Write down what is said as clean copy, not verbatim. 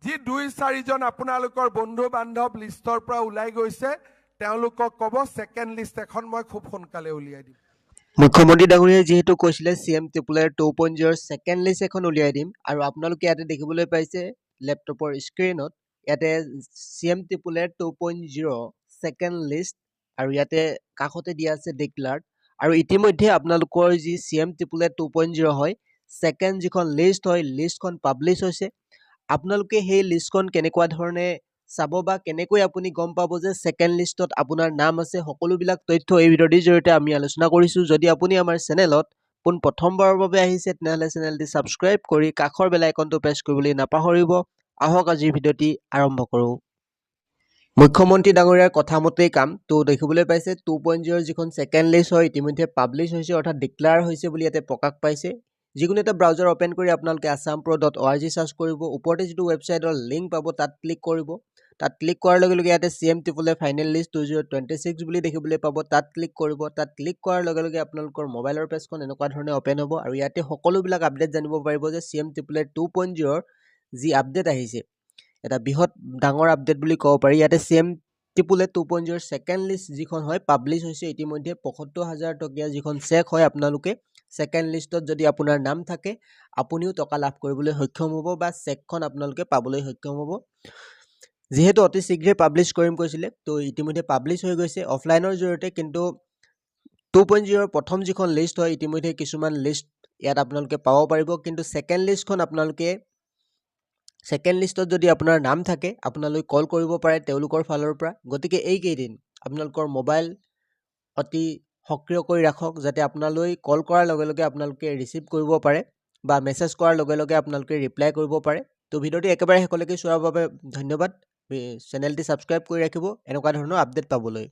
যি 2-4 জন আপোনালোকৰ বন্ধু বান্ধৱ লিষ্টৰ পৰা ওলাই গৈছে তেওঁলোকক ক'ব সেকেন্ড লিষ্ট এখন মই খুব সোনকালে উলিয়াই দিম। মুখ্যমন্ত্ৰী ডাঙৰীয়াই যেহেতু কৈছিলে CM ত্ৰিপুলাৰ 2.0 সেকেন্ড লিষ্ট এখন উলিয়াই দিম আৰু আপোনালোকে ইয়াতে দেখিবলৈ পাইছে ল্যাপটপৰ স্ক্ৰিনত ইয়াতে CM ত্ৰিপুলাৰ 2.0 সেকেন্ড লিষ্ট আৰু ইয়াতে কাষতে দিয়া আছে ডিক্লাৰ্ড আৰু ইতিমধ্যে আপোনালোকৰ যি CM ত্ৰিপুলাৰ 2.0 হয় সেকেন্ড যিখন লিষ্ট হয় লিষ্টখন পাবলিশ হৈছে। আপোনালোকে সেই লিষ্টখন কেনেকুৱা ধৰণে চাব বা কেনেকৈ আপুনি গম পাব যে সেকেন্ড লিষ্টত আপোনাৰ নাম আছে সকলোবিলাক তথ্য এই ভিডিঅ'টিৰ জৰিয়তে আমি আলোচনা কৰিছো। যদি আপুনি আমাৰ চেনেলত পোন প্ৰথমবাৰৰ বাবে আহিছে তেনেহলে চেনেলটি সাবস্ক্ৰাইব কৰি কাষৰ বেল আইকনটো প্ৰেছ কৰিবলৈ নাপাহৰিব। আহক আজিৰ ভিডিঅ'টি আৰম্ভ কৰো। মুখ্যমন্ত্ৰী ডাঙৰীয়াৰ কথা মতেই কাম তো দেখিবলৈ পাইছে 2.0 যিখন সেকেন্ড লিষ্ট হয় ইতিমধ্যে পাবলিশ হৈছে অৰ্থাৎ ডিক্লেয়াৰ হৈছে বুলি ইয়াতে প্ৰকাশ পাইছে। যিকোনো এটা ব্ৰাউজাৰ ওপেন কৰি আপোনালোকে assampro.org সাৰ্চ কৰিব ওপৰতে যিটো ৱেবছাইটৰ লিংক পাব তাত ক্লিক কৰিব। তাত ক্লিক কৰাৰ লগে লগে ইয়াতে CM ত্ৰিপুলাৰ ফাইনেল লিষ্ট 2026 বুলি দেখিবলৈ পাব তাত ক্লিক কৰিব। তাত ক্লিক কৰাৰ লগে লগে আপোনালোকৰ মোবাইলৰ পেজখন এনেকুৱা ধৰণে ওপেন হ'ব আৰু ইয়াতে সকলোবিলাক আপডেট জানিব পাৰিব যে CM ত্ৰিপুলাৰ 2.0 যি আপডেট আহিছে এটা বৃহৎ ডাঙৰ আপডেট বুলি ক'ব পাৰি। ইয়াতে CM ত্ৰিপুলাৰ 2.0 সেকেন্ড লিষ্ট যিখন হয় পাবলিশ হৈছে ইতিমধ্যে ৭৫,০০০ টকীয়া যিখন চেক হয় আপোনালোকে সেকেন্ড লিষ্টত যদি আপোনাৰ নাম থাকে আপুনিও টকা লাভ কৰিবলৈ সক্ষম হ'ব বা চেকখন আপোনালোকে পাবলৈ সক্ষম হ'ব। যেহেতু অতি শীঘ্ৰে পাবলিশ কৰিম কৈছিলে তো ইতিমধ্যে পাবলিশ হৈ গৈছে অফলাইনৰ জৰিয়তে কিন্তু 2.0 প্ৰথম যিখন লিষ্ট হয় ইতিমধ্যে কিছুমান লিষ্ট ইয়াত আপোনালোকে পাব পাৰিব কিন্তু সেকেন্ড লিষ্টখন আপোনালোকে সেকেন্ড লিষ্টত যদি আপোনাৰ নাম থাকে আপোনালোকে কল কৰিব পাৰে তেওঁলোকৰ ফালৰ পৰা। গতিকে এই কেইদিন আপোনালোকৰ মোবাইল অতি সক্ৰিয় কৰি ৰাখক যাতে আপোনালৈ কল কৰাৰ লগে লগে আপোনালোকে ৰিসিভ কৰিব পাৰে বা মেছেজ কৰাৰ লগে লগে আপোনালোকে ৰিপ্লাই কৰিব পাৰে। তো ভিডিঅ'টি একেবাৰে শেষলৈকে চোৱাৰ বাবে ধন্যবাদ। চেনেলটি সাবস্ক্ৰাইব কৰি ৰাখিব এনেকুৱা ধৰণৰ আপডেট পাবলৈ।